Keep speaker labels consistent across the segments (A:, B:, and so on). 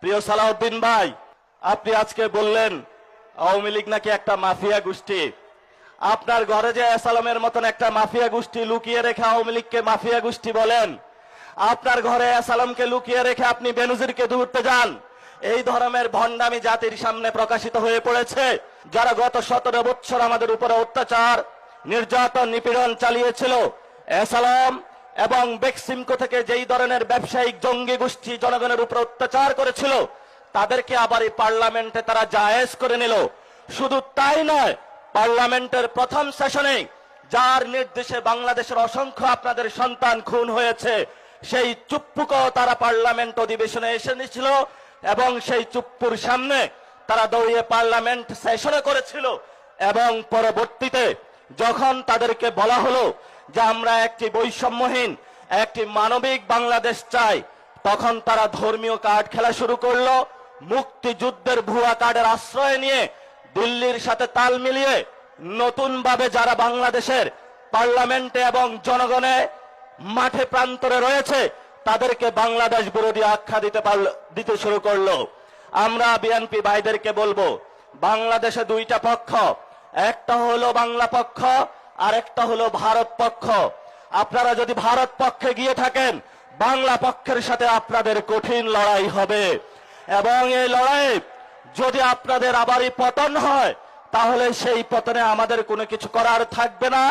A: প্রিয় সালাউদ্দিন ভাই, আপনি আজকে বললেন আওয়ামী লীগ নাকি একটা মাফিয়া গোষ্ঠী। আপনার ঘরে যে এসালামের মতন একটা মাফিয়া গোষ্ঠী লুকিয়ে রেখে আওয়ামী লীগকে মাফিয়া গোষ্ঠী বলেন, আপনার ঘরে এসালামকে লুকিয়ে রেখে আপনি বেনজিরকে ধরতে যান। এই ধরনের ভণ্ডামি জাতির সামনে প্রকাশিত হয়ে পড়েছে। যারা গত 17 বছর আমাদের উপরে অত্যাচার, নির্যাতন, নিপীড়ন চালিয়েছিল, এসালাম এবং বেক্সিমকো থেকে যেই ধরনের ব্যবসায়িক জঙ্গি গোষ্ঠী জনগণের উপর অত্যাচার করেছিল, তাদেরকে আবার এই পার্লামেন্টে তারা জায়েজ করে নিল। শুধু তাই নয়, পার্লামেন্টের প্রথম সেশনে যার নির্দেশে বাংলাদেশের অসংখ্য আপনাদের সন্তান খুন হয়েছে, সেই চুপ্পুকেও তারা পার্লামেন্ট অধিবেশনে এসে নিয়েছিল এবং সেই চুপ্পুর সামনে তারা দৌড়িয়ে পার্লামেন্ট সেশনে করেছিল। এবং পরবর্তীতে যখন তাদেরকে বলা হলো যে আমরা একটি বৈষম্যহীন, একটি মানবিক বাংলাদেশ চাই, তখন তারা ধর্মীয় কার্ড খেলা শুরু করলো। মুক্তিযুদ্ধের ভুয়া কার্ডের আশ্রয় নিয়ে দিল্লির সাথে তাল মিলিয়ে নতুন ভাবে যারা বাংলাদেশের পার্লামেন্টে এবং জনগণে মাঠে প্রান্তরে রয়েছে, তাদেরকে বাংলাদেশ বিরোধী আখ্যা দিতে শুরু করলো। আমরা বিএনপি ভাইদেরকে বলবো, বাংলাদেশে দুইটা পক্ষ, একটা হলো বাংলা পক্ষ আর একটা হলো ভারত পক্ষ। আপনারা যদি ভারত পক্ষে গিয়ে থাকেন, বাংলা পক্ষের সাথে আপনাদের কঠিন লড়াই হবে এবং এই লড়াই যদি আপনাদের আবারই পতন হয়, তাহলে সেই পতনে আমাদের কোনো কিছু করার থাকবে না,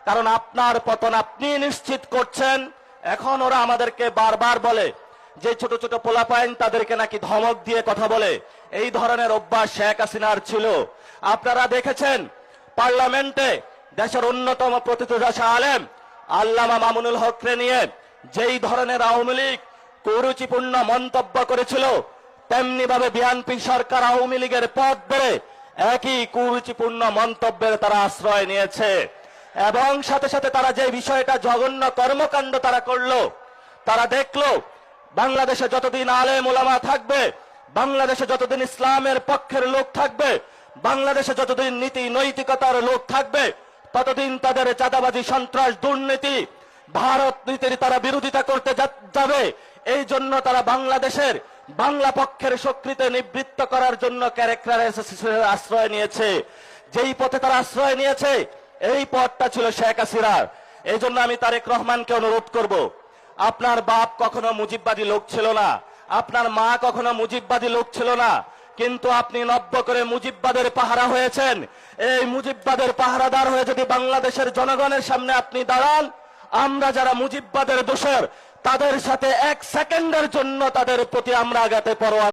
A: কারণ আপনার পতন আপনি নিশ্চিত করছেন। এখন ওরা আমাদেরকে বারবার বলে যে ছোট ছোট পোলাপাইন তাদেরকে নাকি ধমক দিয়ে কথা বলে, এই ধরনের অভ্যাস শেখ হাসিনার ছিল। আপনারা দেখেছেন পার্লামেন্টে দেশের অন্যতম প্রতিষ্ঠা আলেম আল্লামা মামুনুল হককে নিয়ে যেই ধরনের আওয়ামী লীগ কুরুচিপূর্ণ মন্তব্য করেছিল, তেমনি ভাবে বিএনপি সরকার আওয়ামী লীগের পথ ধরে একই কুরুচিপূর্ণ মন্তব্যের তারা আশ্রয় নিয়েছে। এবং সাথে সাথে তারা যে বিষয়টা জঘন্য কর্মকাণ্ড তারা করলো, তারা দেখলো বাংলাদেশে যতদিন আলেম ওলামা থাকবে, বাংলাদেশে যতদিন ইসলামের পক্ষের লোক থাকবে, বাংলাদেশে যতদিন নীতি নৈতিকতার লোক থাকবে, ততদিন তাদের চাঁদাবাজি, সন্ত্রাস, দুর্নীতি, ভারত নীতির তারা বিরোধিতা করতে যাবে। এই জন্য তারা বাংলাদেশের বাংলা পক্ষের শক্তিতে নিবৃত্ত করার জন্য ক্যারেক্টার আশ্রয় নিয়েছে। যেই পথে তারা আশ্রয় নিয়েছে, এই পথটা ছিল শেখ হাসিনার। এই জন্য আমি তারেক রহমানকে অনুরোধ করব, আপনার বাপ কখনো মুজিববাদী লোক ছিল না, আপনার মা কখনো মুজিববাদী লোক ছিল না, কিন্তু আপনি নব্য করে মুজিববাদের পাহারা হয়েছেন। এই মুজিববাদের পাহারাদার হয়ে যদি বাংলাদেশের জনগণের সামনে আপনি দাঁড়ান, আমরা যারা মুজিববাদের দোষর, তাদের সাথে 1 সেকেন্ডের জন্য তাদের প্রতি আমরা আঘাতে পরোয়া